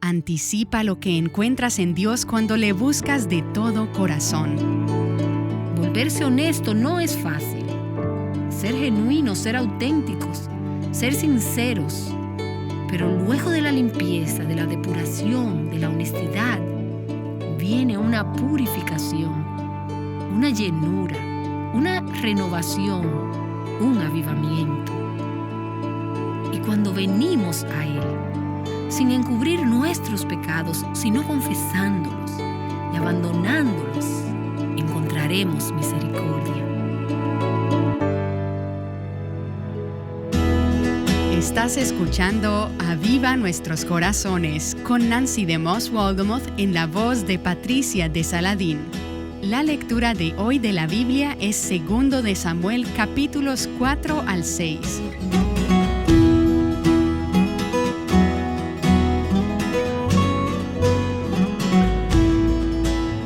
Anticipa lo que encuentras en Dios cuando le buscas de todo corazón. Volverse honesto no es fácil. Ser genuinos, ser auténticos, ser sinceros. Pero luego de la limpieza, de la depuración, de la honestidad, viene una purificación, una llenura, una renovación, un avivamiento. Y cuando venimos a Él, sin encubrir nuestros pecados, sino confesándolos y abandonándolos, encontraremos misericordia. Estás escuchando Aviva Nuestros Corazones con Nancy DeMoss Wolgemuth en la voz de Patricia de Saladín. La lectura de hoy de la Biblia es 2 de Samuel capítulos 4 al 6.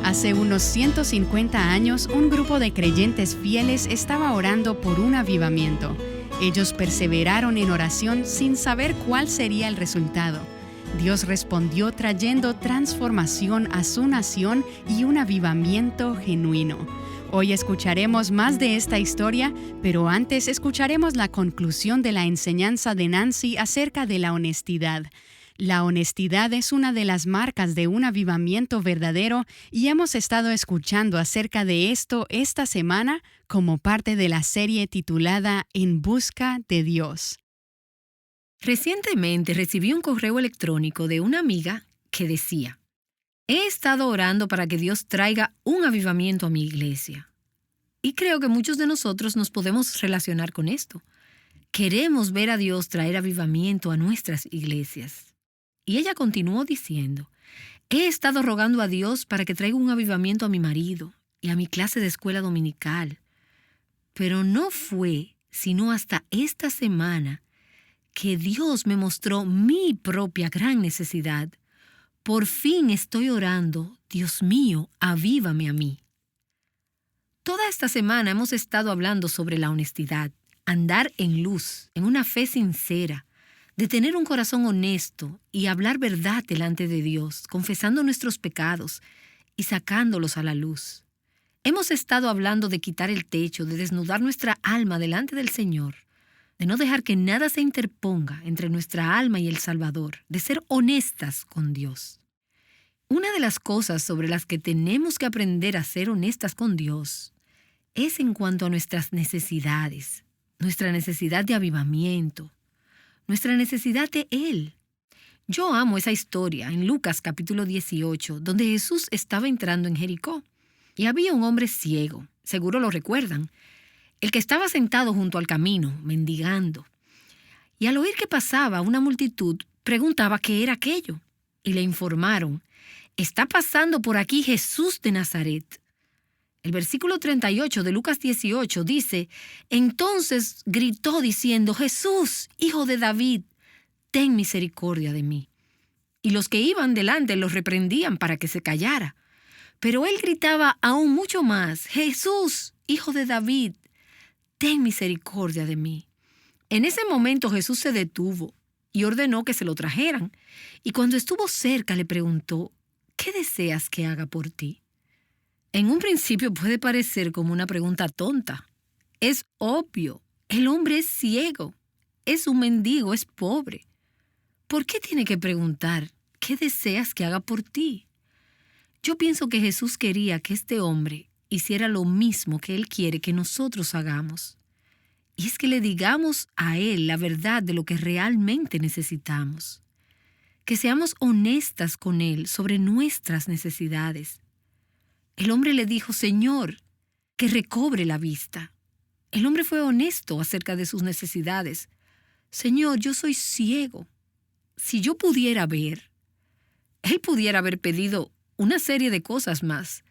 Hace unos 150 años, un grupo de creyentes fieles estaba orando por un avivamiento. Ellos perseveraron en oración sin saber cuál sería el resultado. Dios respondió trayendo transformación a su nación y un avivamiento genuino. Hoy escucharemos más de esta historia, pero antes escucharemos la conclusión de la enseñanza de Nancy acerca de la honestidad. La honestidad es una de las marcas de un avivamiento verdadero y hemos estado escuchando acerca de esto esta semana como parte de la serie titulada En Busca de Dios. Recientemente recibí un correo electrónico de una amiga que decía: he estado orando para que Dios traiga un avivamiento a mi iglesia. Y creo que muchos de nosotros nos podemos relacionar con esto. Queremos ver a Dios traer avivamiento a nuestras iglesias. Y ella continuó diciendo: he estado rogando a Dios para que traiga un avivamiento a mi marido y a mi clase de escuela dominical. Pero no fue sino hasta esta semana que Dios me mostró mi propia gran necesidad. Por fin estoy orando: Dios mío, avívame a mí. Toda esta semana hemos estado hablando sobre la honestidad, andar en luz, en una fe sincera, de tener un corazón honesto y hablar verdad delante de Dios, confesando nuestros pecados y sacándolos a la luz. Hemos estado hablando de quitar el techo, de desnudar nuestra alma delante del Señor, de no dejar que nada se interponga entre nuestra alma y el Salvador, de ser honestas con Dios. Una de las cosas sobre las que tenemos que aprender a ser honestas con Dios es en cuanto a nuestras necesidades, nuestra necesidad de avivamiento, nuestra necesidad de Él. Yo amo esa historia en Lucas capítulo 18, donde Jesús estaba entrando en Jericó y había un hombre ciego, seguro lo recuerdan, el que estaba sentado junto al camino, mendigando. Y al oír que pasaba una multitud, preguntaba qué era aquello. Y le informaron: está pasando por aquí Jesús de Nazaret. El versículo 38 de Lucas 18 dice: entonces gritó diciendo: Jesús, hijo de David, ten misericordia de mí. Y los que iban delante los reprendían para que se callara. Pero él gritaba aún mucho más: Jesús, hijo de David, ten misericordia de mí. En ese momento Jesús se detuvo y ordenó que se lo trajeran. Y cuando estuvo cerca le preguntó: ¿qué deseas que haga por ti? En un principio puede parecer como una pregunta tonta. Es obvio, el hombre es ciego, es un mendigo, es pobre. ¿Por qué tiene que preguntar: ¿qué deseas que haga por ti? Yo pienso que Jesús quería que este hombre hiciera lo mismo que Él quiere que nosotros hagamos. Y es que le digamos a Él la verdad de lo que realmente necesitamos. Que seamos honestas con Él sobre nuestras necesidades. El hombre le dijo: Señor, que recobre la vista. El hombre fue honesto acerca de sus necesidades. Señor, yo soy ciego. Si yo pudiera ver, él pudiera haber pedido una serie de cosas más.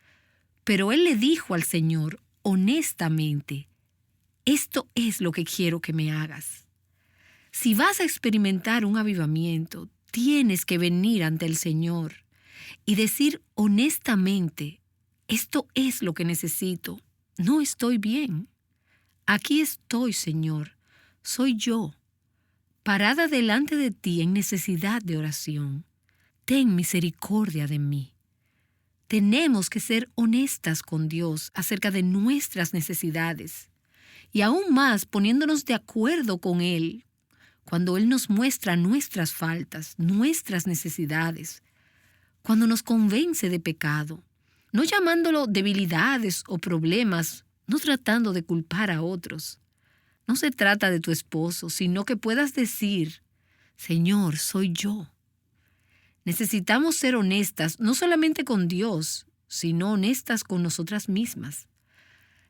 Pero él le dijo al Señor honestamente: esto es lo que quiero que me hagas. Si vas a experimentar un avivamiento, tienes que venir ante el Señor y decir honestamente: esto es lo que necesito. No estoy bien. Aquí estoy, Señor. Soy yo, parada delante de ti en necesidad de oración. ten misericordia de mí. Tenemos que ser honestas con Dios acerca de nuestras necesidades y aún más poniéndonos de acuerdo con Él cuando Él nos muestra nuestras faltas, nuestras necesidades, cuando nos convence de pecado, no llamándolo debilidades o problemas, no tratando de culpar a otros. No se trata de tu esposo, sino que puedas decir, Señor, soy yo. Necesitamos ser honestas, no solamente con Dios, sino honestas con nosotras mismas.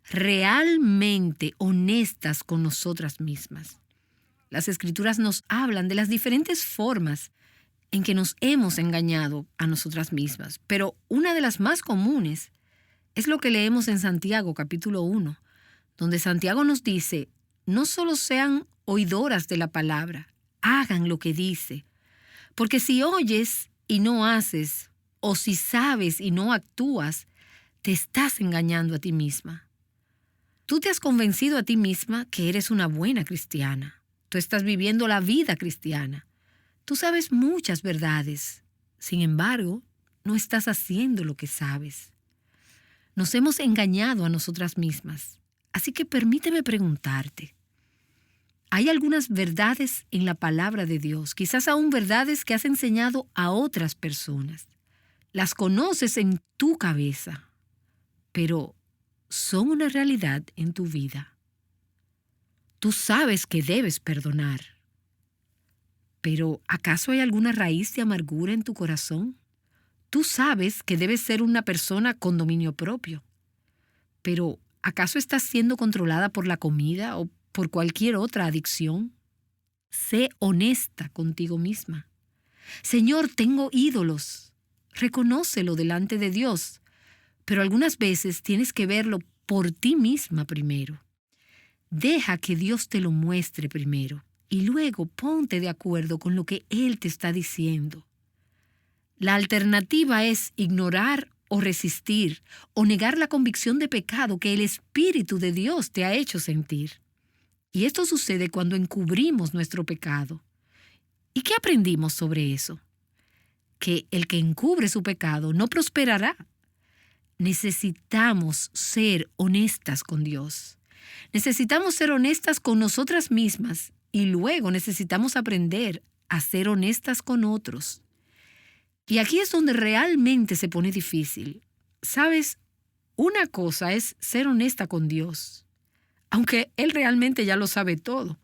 Realmente honestas con nosotras mismas. Las Escrituras nos hablan de las diferentes formas en que nos hemos engañado a nosotras mismas, pero una de las más comunes es lo que leemos en Santiago capítulo 1, donde Santiago nos dice, no solo sean oidoras de la palabra, hagan lo que dice, porque si oyes y no haces, o si sabes y no actúas, te estás engañando a ti misma. Tú te has convencido a ti misma que eres una buena cristiana. Tú estás viviendo la vida cristiana. Tú sabes muchas verdades. Sin embargo, no estás haciendo lo que sabes. Nos hemos engañado a nosotras mismas. Así que permíteme preguntarte. Hay algunas verdades en la palabra de Dios, quizás aún verdades que has enseñado a otras personas. Las conoces en tu cabeza, pero son una realidad en tu vida. Tú sabes que debes perdonar, pero ¿acaso hay alguna raíz de amargura en tu corazón? Tú sabes que debes ser una persona con dominio propio, pero ¿acaso estás siendo controlada por la comida o por cualquier otra adicción? Sé honesta contigo misma. Señor, tengo ídolos. Reconócelo delante de Dios, pero algunas veces tienes que verlo por ti misma primero. Deja que Dios te lo muestre primero y luego ponte de acuerdo con lo que Él te está diciendo. La alternativa es ignorar o resistir o negar la convicción de pecado que el Espíritu de Dios te ha hecho sentir. Y esto sucede cuando encubrimos nuestro pecado. ¿Y qué aprendimos sobre eso? Que el que encubre su pecado no prosperará. Necesitamos ser honestas con Dios. Necesitamos ser honestas con nosotras mismas y luego necesitamos aprender a ser honestas con otros. Y aquí es donde realmente se pone difícil. ¿Sabes? Una cosa es ser honesta con Dios, aunque Él realmente ya lo sabe todo.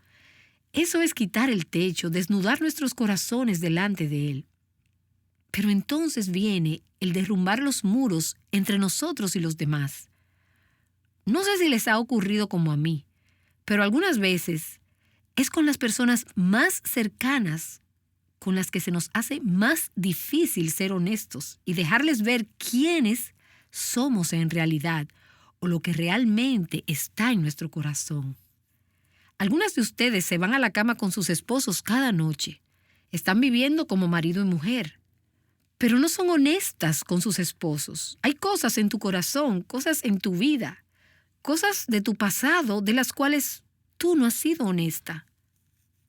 Eso es quitar el techo, desnudar nuestros corazones delante de Él. Pero entonces viene el derrumbar los muros entre nosotros y los demás. No sé si les ha ocurrido como a mí, pero algunas veces es con las personas más cercanas con las que se nos hace más difícil ser honestos y dejarles ver quiénes somos en realidad o lo que realmente está en nuestro corazón. Algunas de ustedes se van a la cama con sus esposos cada noche. Están viviendo como marido y mujer, pero no son honestas con sus esposos. Hay cosas en tu corazón, cosas en tu vida, cosas de tu pasado de las cuales tú no has sido honesta.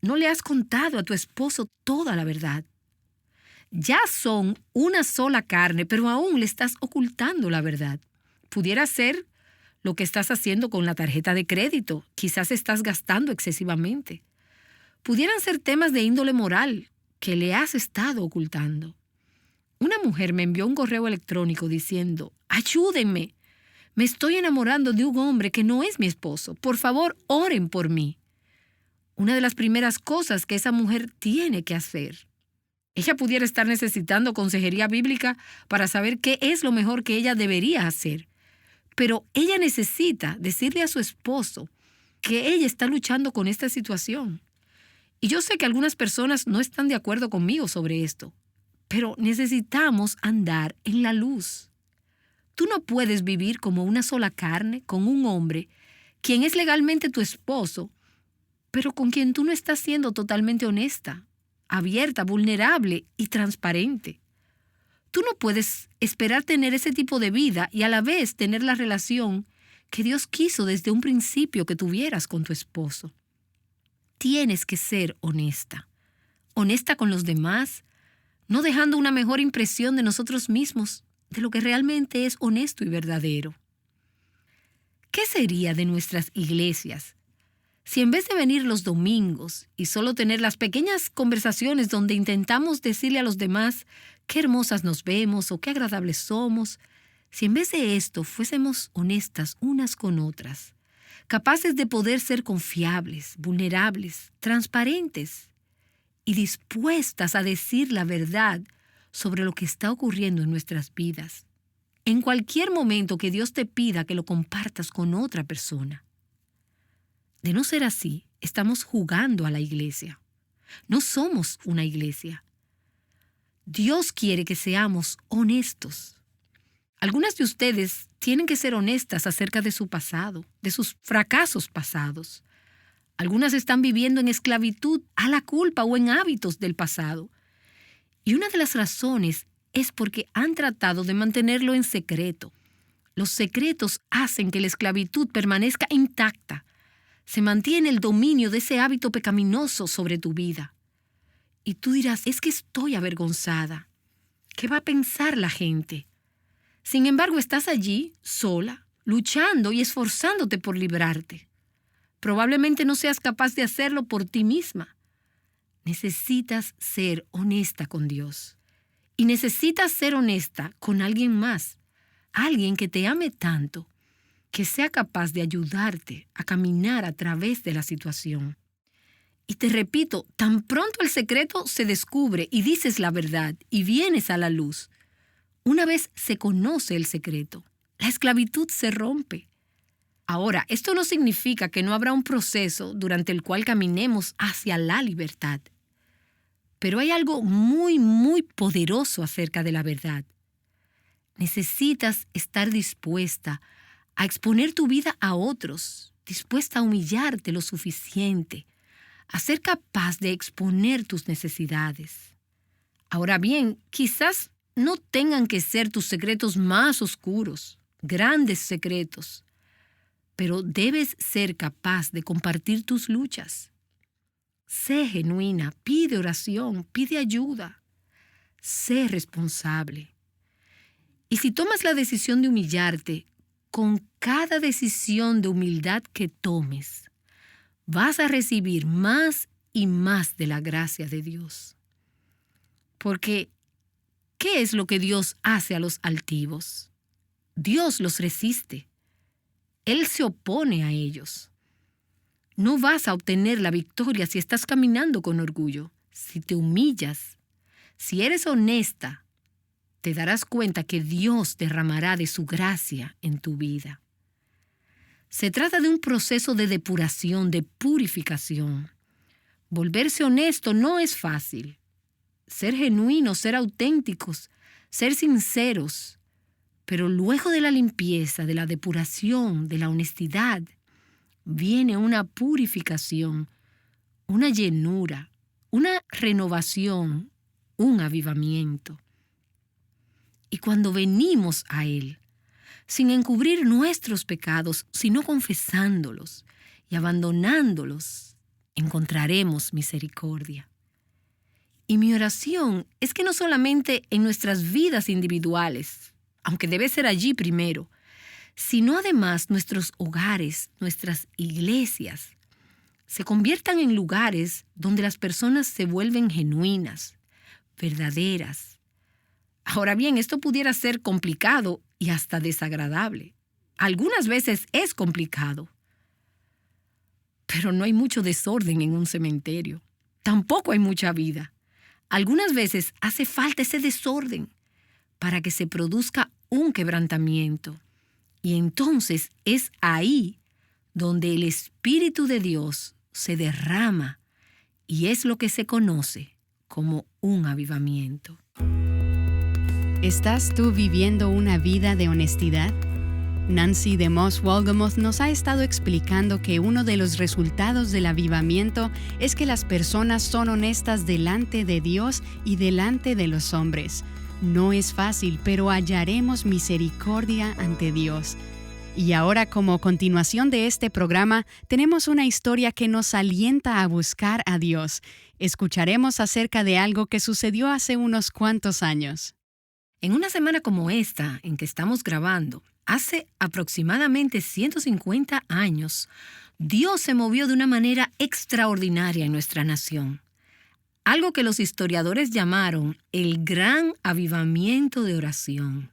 No le has contado a tu esposo toda la verdad. Ya son una sola carne, pero aún le estás ocultando la verdad. Pudiera ser lo que estás haciendo con la tarjeta de crédito. Quizás estás gastando excesivamente. Pudieran ser temas de índole moral que le has estado ocultando. Una mujer me envió un correo electrónico diciendo, ayúdenme, me estoy enamorando de un hombre que no es mi esposo. Por favor, oren por mí. Una de las primeras cosas que esa mujer tiene que hacer. Ella pudiera estar necesitando consejería bíblica para saber qué es lo mejor que ella debería hacer. Pero ella necesita decirle a su esposo que ella está luchando con esta situación. Y yo sé que algunas personas no están de acuerdo conmigo sobre esto, pero necesitamos andar en la luz. Tú no puedes vivir como una sola carne con un hombre, quien es legalmente tu esposo, pero con quien tú no estás siendo totalmente honesta, abierta, vulnerable y transparente. Tú no puedes esperar tener ese tipo de vida y a la vez tener la relación que Dios quiso desde un principio que tuvieras con tu esposo. Tienes que ser honesta. Honesta con los demás, no dejando una mejor impresión de nosotros mismos, de lo que realmente es honesto y verdadero. ¿Qué sería de nuestras iglesias si en vez de venir los domingos y solo tener las pequeñas conversaciones donde intentamos decirle a los demás qué hermosas nos vemos o qué agradables somos, si en vez de esto fuésemos honestas unas con otras, capaces de poder ser confiables, vulnerables, transparentes y dispuestas a decir la verdad sobre lo que está ocurriendo en nuestras vidas, en cualquier momento que Dios te pida que lo compartas con otra persona? De no ser así, estamos jugando a la iglesia. No somos una iglesia. Dios quiere que seamos honestos. Algunas de ustedes tienen que ser honestas acerca de su pasado, de sus fracasos pasados. Algunas están viviendo en esclavitud a la culpa o en hábitos del pasado. Y una de las razones es porque han tratado de mantenerlo en secreto. Los secretos hacen que la esclavitud permanezca intacta. Se mantiene el dominio de ese hábito pecaminoso sobre tu vida. Y tú dirás, es que estoy avergonzada. ¿Qué va a pensar la gente? Sin embargo, estás allí, sola, luchando y esforzándote por librarte. Probablemente no seas capaz de hacerlo por ti misma. Necesitas ser honesta con Dios. Y necesitas ser honesta con alguien más. Alguien que te ame tanto, que sea capaz de ayudarte a caminar a través de la situación. Y te repito, tan pronto el secreto se descubre y dices la verdad y vienes a la luz, una vez se conoce el secreto, la esclavitud se rompe. Ahora, esto no significa que no habrá un proceso durante el cual caminemos hacia la libertad. Pero hay algo muy, muy poderoso acerca de la verdad. Necesitas estar dispuesta a exponer tu vida a otros, dispuesta a humillarte lo suficiente, a ser capaz de exponer tus necesidades. Ahora bien, quizás no tengan que ser tus secretos más oscuros, grandes secretos, pero debes ser capaz de compartir tus luchas. Sé genuina, pide oración, pide ayuda. Sé responsable. Y si tomas la decisión de humillarte, con cada decisión de humildad que tomes, vas a recibir más y más de la gracia de Dios. Porque, ¿qué es lo que Dios hace a los altivos? Dios los resiste. Él se opone a ellos. No vas a obtener la victoria si estás caminando con orgullo. Si te humillas, si eres honesta, te darás cuenta que Dios derramará de su gracia en tu vida. Se trata de un proceso de depuración, de purificación. Volverse honesto no es fácil. Ser genuinos, ser auténticos, ser sinceros. Pero luego de la limpieza, de la depuración, de la honestidad, viene una purificación, una llenura, una renovación, un avivamiento. Y cuando venimos a Él, sin encubrir nuestros pecados, sino confesándolos y abandonándolos, encontraremos misericordia. Y mi oración es que no solamente en nuestras vidas individuales, aunque debe ser allí primero, sino además nuestros hogares, nuestras iglesias, se conviertan en lugares donde las personas se vuelven genuinas, verdaderas. Ahora bien, esto pudiera ser complicado y hasta desagradable. Algunas veces es complicado. Pero no hay mucho desorden en un cementerio. Tampoco hay mucha vida. Algunas veces hace falta ese desorden para que se produzca un quebrantamiento. Y entonces es ahí donde el Espíritu de Dios se derrama y es lo que se conoce como un avivamiento. ¿Estás tú viviendo una vida de honestidad? Nancy DeMoss Wolgemuth nos ha estado explicando que uno de los resultados del avivamiento es que las personas son honestas delante de Dios y delante de los hombres. No es fácil, pero hallaremos misericordia ante Dios. Y ahora, como continuación de este programa, tenemos una historia que nos alienta a buscar a Dios. Escucharemos acerca de algo que sucedió hace unos cuantos años. En una semana como esta, en que estamos grabando, hace aproximadamente 150 años, Dios se movió de una manera extraordinaria en nuestra nación. Algo que los historiadores llamaron el Gran Avivamiento de Oración.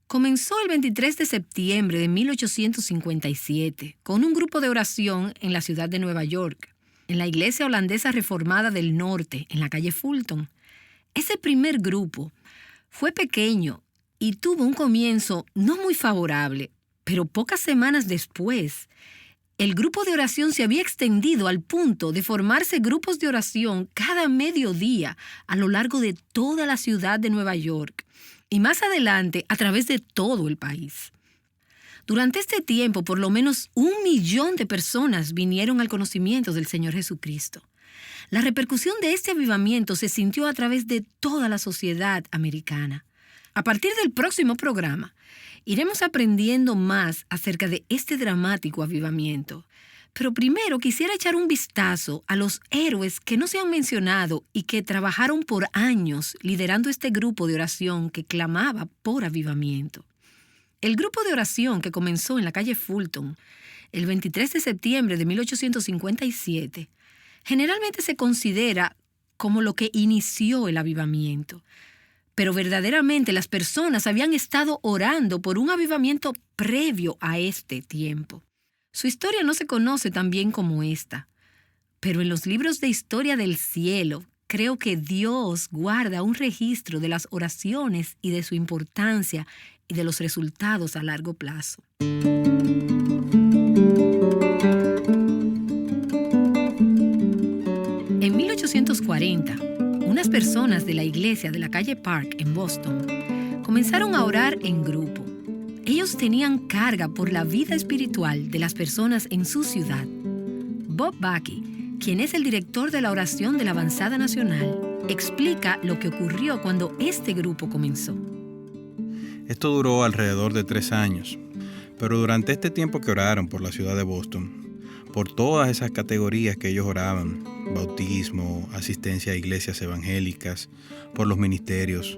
Comenzó el 23 de septiembre de 1857 con un grupo de oración en la ciudad de Nueva York, en la iglesia holandesa reformada del norte, en la calle Fulton. Ese primer grupo fue pequeño y tuvo un comienzo no muy favorable, pero pocas semanas después, el grupo de oración se había extendido al punto de formarse grupos de oración cada mediodía a lo largo de toda la ciudad de Nueva York y más adelante a través de todo el país. Durante este tiempo, por lo menos 1 millón de personas vinieron al conocimiento del Señor Jesucristo. La repercusión de este avivamiento se sintió a través de toda la sociedad americana. A partir del próximo programa, iremos aprendiendo más acerca de este dramático avivamiento. Pero primero quisiera echar un vistazo a los héroes que no se han mencionado y que trabajaron por años liderando este grupo de oración que clamaba por avivamiento. El grupo de oración que comenzó en la calle Fulton el 23 de septiembre de 1857 generalmente se considera como lo que inició el avivamiento. Pero verdaderamente las personas habían estado orando por un avivamiento previo a este tiempo. Su historia no se conoce tan bien como esta, pero en los libros de historia del cielo, creo que Dios guarda un registro de las oraciones y de su importancia y de los resultados a largo plazo. En 1840, unas personas de la iglesia de la calle Park en Boston comenzaron a orar en grupo. Ellos tenían carga por la vida espiritual de las personas en su ciudad. Bob Bucky, quien es el director de la oración de la Avanzada Nacional, explica lo que ocurrió cuando este grupo comenzó. Esto duró alrededor de 3 años, pero durante este tiempo que oraron por la ciudad de Boston, por todas esas categorías que ellos oraban, bautismo, asistencia a iglesias evangélicas, por los ministerios,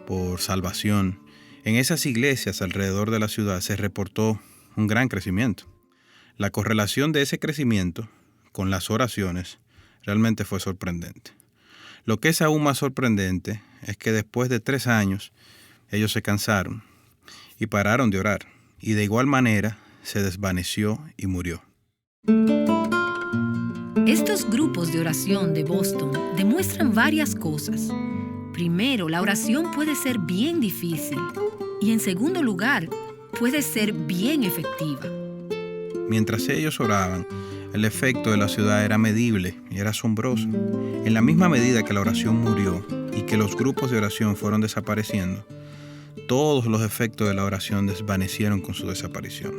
por salvación, en esas iglesias alrededor de la ciudad se reportó un gran crecimiento. La correlación de ese crecimiento con las oraciones realmente fue sorprendente. Lo que es aún más sorprendente es que después de 3 años ellos se cansaron y pararon de orar, y de igual manera se desvaneció y murió. Estos grupos de oración de Boston demuestran varias cosas. Primero, la oración puede ser bien difícil y en segundo lugar, puede ser bien efectiva. Mientras ellos oraban, el efecto de la ciudad era medible y era asombroso. En la misma medida que la oración murió y que los grupos de oración fueron desapareciendo, todos los efectos de la oración desvanecieron con su desaparición.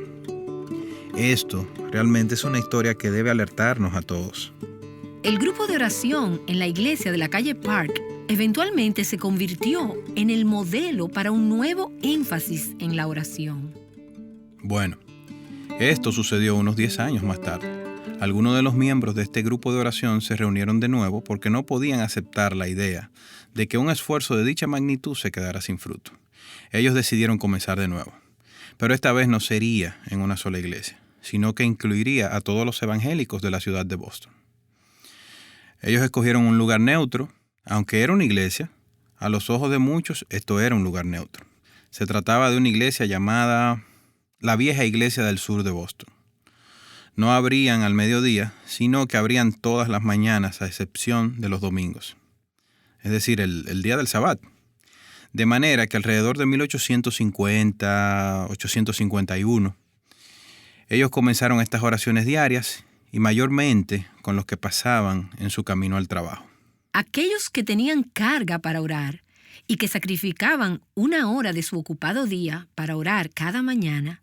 Esto realmente es una historia que debe alertarnos a todos. El grupo de oración en la iglesia de la calle Park eventualmente se convirtió en el modelo para un nuevo énfasis en la oración. Bueno, esto sucedió unos 10 años más tarde. Algunos de los miembros de este grupo de oración se reunieron de nuevo porque no podían aceptar la idea de que un esfuerzo de dicha magnitud se quedara sin fruto. Ellos decidieron comenzar de nuevo, pero esta vez no sería en una sola iglesia, sino que incluiría a todos los evangélicos de la ciudad de Boston. Ellos escogieron un lugar neutro. Aunque era una iglesia, a los ojos de muchos esto era un lugar neutro. Se trataba de una iglesia llamada la Vieja Iglesia del Sur de Boston. No abrían al mediodía, sino que abrían todas las mañanas a excepción de los domingos, es decir, el día del Sabbat. De manera que alrededor de 1850, 851, ellos comenzaron estas oraciones diarias y mayormente con los que pasaban en su camino al trabajo. Aquellos que tenían carga para orar y que sacrificaban 1 hora de su ocupado día para orar cada mañana,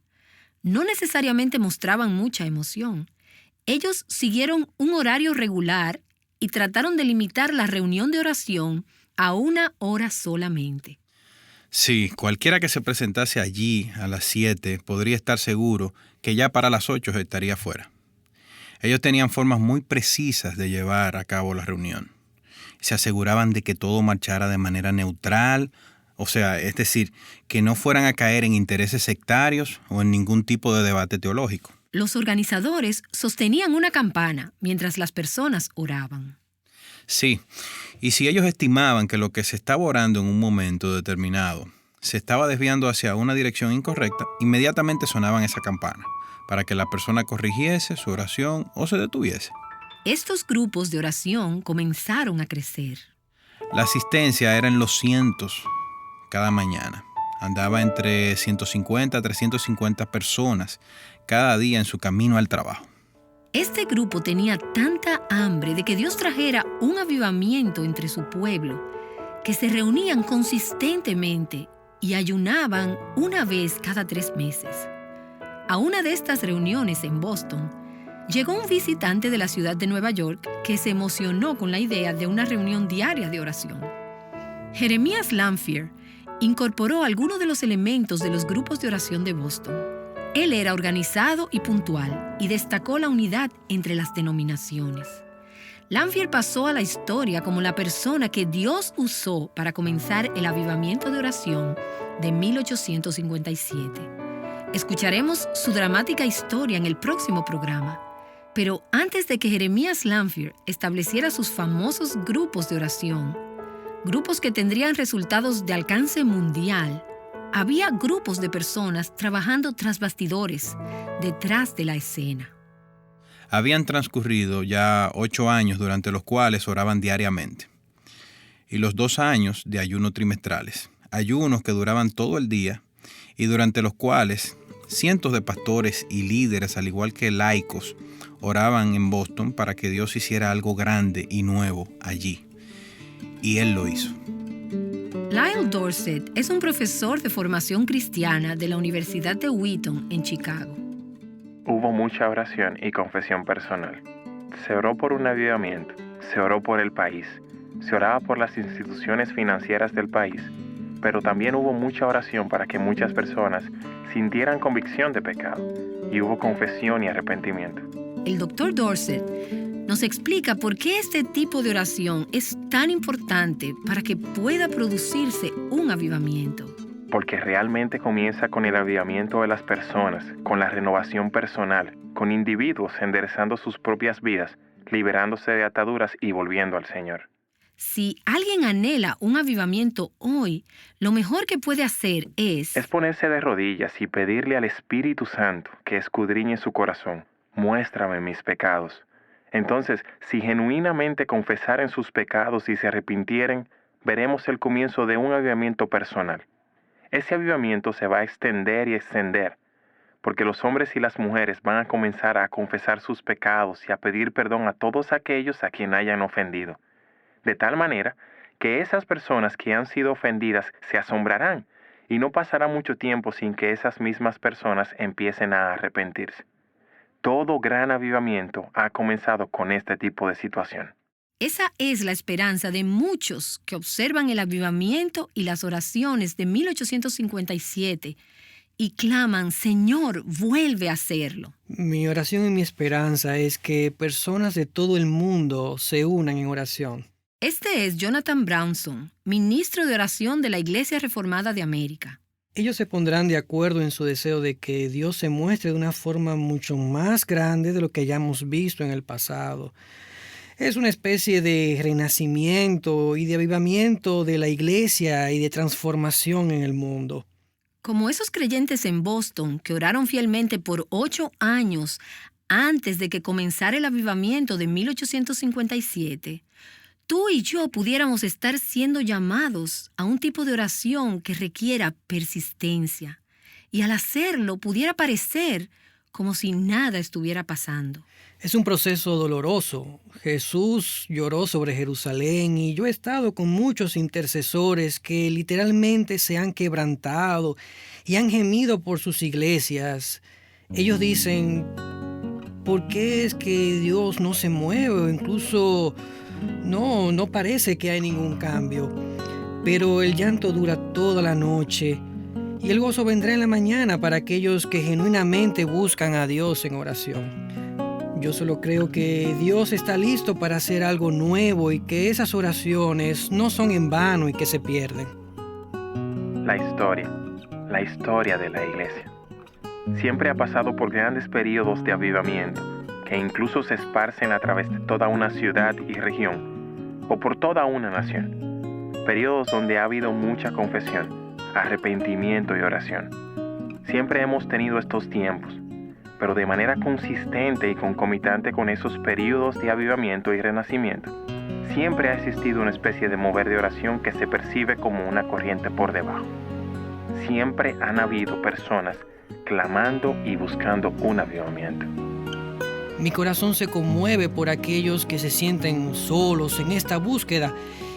no necesariamente mostraban mucha emoción. Ellos siguieron un horario regular y trataron de limitar la reunión de oración a 1 hora solamente. Sí, cualquiera que se presentase allí a las 7 podría estar seguro que ya para las 8 estaría fuera. Ellos tenían formas muy precisas de llevar a cabo la reunión. Se aseguraban de que todo marchara de manera neutral, o sea, es decir, que no fueran a caer en intereses sectarios o en ningún tipo de debate teológico. Los organizadores sostenían una campana mientras las personas oraban. Sí, y si ellos estimaban que lo que se estaba orando en un momento determinado se estaba desviando hacia una dirección incorrecta, inmediatamente sonaban esa campana para que la persona corrigiese su oración o se detuviese. Estos grupos de oración comenzaron a crecer. La asistencia era en los cientos cada mañana. Andaba entre 150 a 350 personas cada día en su camino al trabajo. Este grupo tenía tanta hambre de que Dios trajera un avivamiento entre su pueblo, que se reunían consistentemente y ayunaban una vez cada 3 meses. A una de estas reuniones en Boston, llegó un visitante de la ciudad de Nueva York que se emocionó con la idea de una reunión diaria de oración. Jeremías Lanphier incorporó algunos de los elementos de los grupos de oración de Boston. Él era organizado y puntual y destacó la unidad entre las denominaciones. Lanphier pasó a la historia como la persona que Dios usó para comenzar el avivamiento de oración de 1857. Escucharemos su dramática historia en el próximo programa. Pero antes de que Jeremías Lanphier estableciera sus famosos grupos de oración, grupos que tendrían resultados de alcance mundial, había grupos de personas trabajando tras bastidores, detrás de la escena. Habían transcurrido ya 8 años durante los cuales oraban diariamente. Y los 2 años de ayuno trimestrales, ayunos que duraban todo el día y durante los cuales cientos de pastores y líderes, al igual que laicos, oraban en Boston para que Dios hiciera algo grande y nuevo allí. Y Él lo hizo. Lyle Dorsett es un profesor de formación cristiana de la Universidad de Wheaton en Chicago. Hubo mucha oración y confesión personal. Se oró por un avivamiento, se oró por el país, se oraba por las instituciones financieras del país, pero también hubo mucha oración para que muchas personas sintieran convicción de pecado y hubo confesión y arrepentimiento. El Dr. Dorsett nos explica por qué este tipo de oración es tan importante para que pueda producirse un avivamiento. Porque realmente comienza con el avivamiento de las personas, con la renovación personal, con individuos enderezando sus propias vidas, liberándose de ataduras y volviendo al Señor. Si alguien anhela un avivamiento hoy, lo mejor que puede hacer es ponerse de rodillas y pedirle al Espíritu Santo que escudriñe su corazón. Muéstrame mis pecados. Entonces, si genuinamente confesaren sus pecados y se arrepintieren, veremos el comienzo de un avivamiento personal. Ese avivamiento se va a extender y extender, porque los hombres y las mujeres van a comenzar a confesar sus pecados y a pedir perdón a todos aquellos a quien hayan ofendido. De tal manera que esas personas que han sido ofendidas se asombrarán y no pasará mucho tiempo sin que esas mismas personas empiecen a arrepentirse. Todo gran avivamiento ha comenzado con este tipo de situación. Esa es la esperanza de muchos que observan el avivamiento y las oraciones de 1857 y claman, Señor, vuelve a hacerlo. Mi oración y mi esperanza es que personas de todo el mundo se unan en oración. Este es Jonathan Brownson, ministro de oración de la Iglesia Reformada de América. Ellos se pondrán de acuerdo en su deseo de que Dios se muestre de una forma mucho más grande de lo que hayamos visto en el pasado. Es una especie de renacimiento y de avivamiento de la iglesia y de transformación en el mundo. Como esos creyentes en Boston que oraron fielmente por 8 años antes de que comenzara el avivamiento de 1857, tú y yo pudiéramos estar siendo llamados a un tipo de oración que requiera persistencia, y al hacerlo pudiera parecer como si nada estuviera pasando. Es un proceso doloroso. Jesús lloró sobre Jerusalén y yo he estado con muchos intercesores que literalmente se han quebrantado y han gemido por sus iglesias. Ellos dicen, ¿por qué es que Dios no se mueve? O incluso no parece que hay ningún cambio. pero el llanto dura toda la noche y el gozo vendrá en la mañana para aquellos que genuinamente buscan a Dios en oración. Yo solo creo que Dios está listo para hacer algo nuevo y que esas oraciones no son en vano y que se pierden. La historia de la iglesia. Siempre ha pasado por grandes periodos de avivamiento, que incluso se esparcen a través de toda una ciudad y región, o por toda una nación. Periodos donde ha habido mucha confesión, arrepentimiento y oración. Siempre hemos tenido estos tiempos, pero de manera consistente y concomitante con esos periodos de avivamiento y renacimiento, siempre ha existido una especie de mover de oración que se percibe como una corriente por debajo. Siempre han habido personas clamando y buscando un avivamiento. Mi corazón se conmueve por aquellos que se sienten solos en esta búsqueda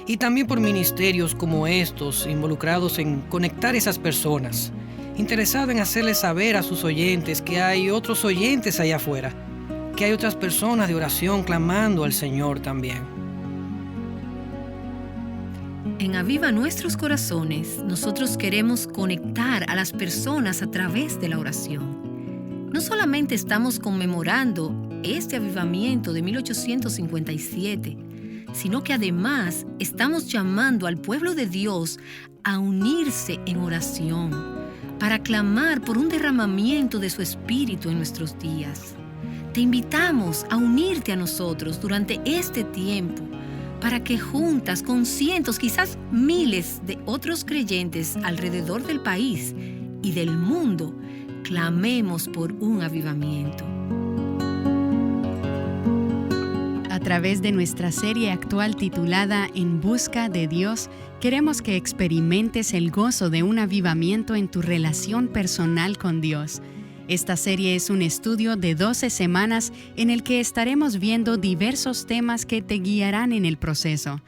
y también por ministerios como estos involucrados en conectar esas personas, interesado en hacerles saber a sus oyentes que hay otros oyentes allá afuera, que hay otras personas de oración clamando al Señor también. En Aviva Nuestros Corazones, nosotros queremos conectar a las personas a través de la oración. No solamente estamos conmemorando este avivamiento de 1857, sino que además estamos llamando al pueblo de Dios a unirse en oración, para clamar por un derramamiento de su Espíritu en nuestros días. Te invitamos a unirte a nosotros durante este tiempo para que juntas con cientos, quizás miles de otros creyentes alrededor del país y del mundo, clamemos por un avivamiento. A través de nuestra serie actual titulada En Busca de Dios, queremos que experimentes el gozo de un avivamiento en tu relación personal con Dios. Esta serie es un estudio de 12 semanas en el que estaremos viendo diversos temas que te guiarán en el proceso.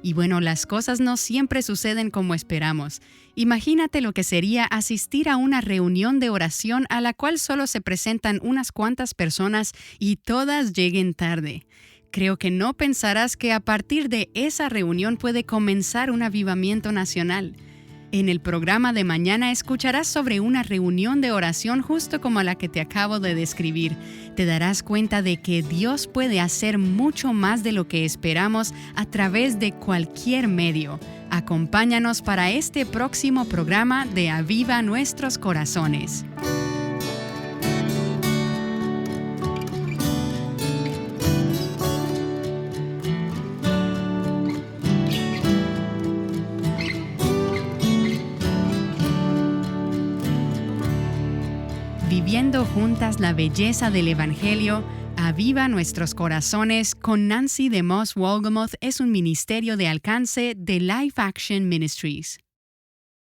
Y bueno, las cosas no siempre suceden como esperamos. Imagínate lo que sería asistir a una reunión de oración a la cual solo se presentan unas cuantas personas y todas lleguen tarde. Creo que no pensarás que a partir de esa reunión puede comenzar un avivamiento nacional. En el programa de mañana escucharás sobre una reunión de oración justo como la que te acabo de describir. Te darás cuenta de que Dios puede hacer mucho más de lo que esperamos a través de cualquier medio. Acompáñanos para este próximo programa de Aviva Nuestros Corazones. Viviendo juntas la belleza del Evangelio, Aviva Nuestros Corazones con Nancy DeMoss Wolgemuth es un ministerio de alcance de Life Action Ministries.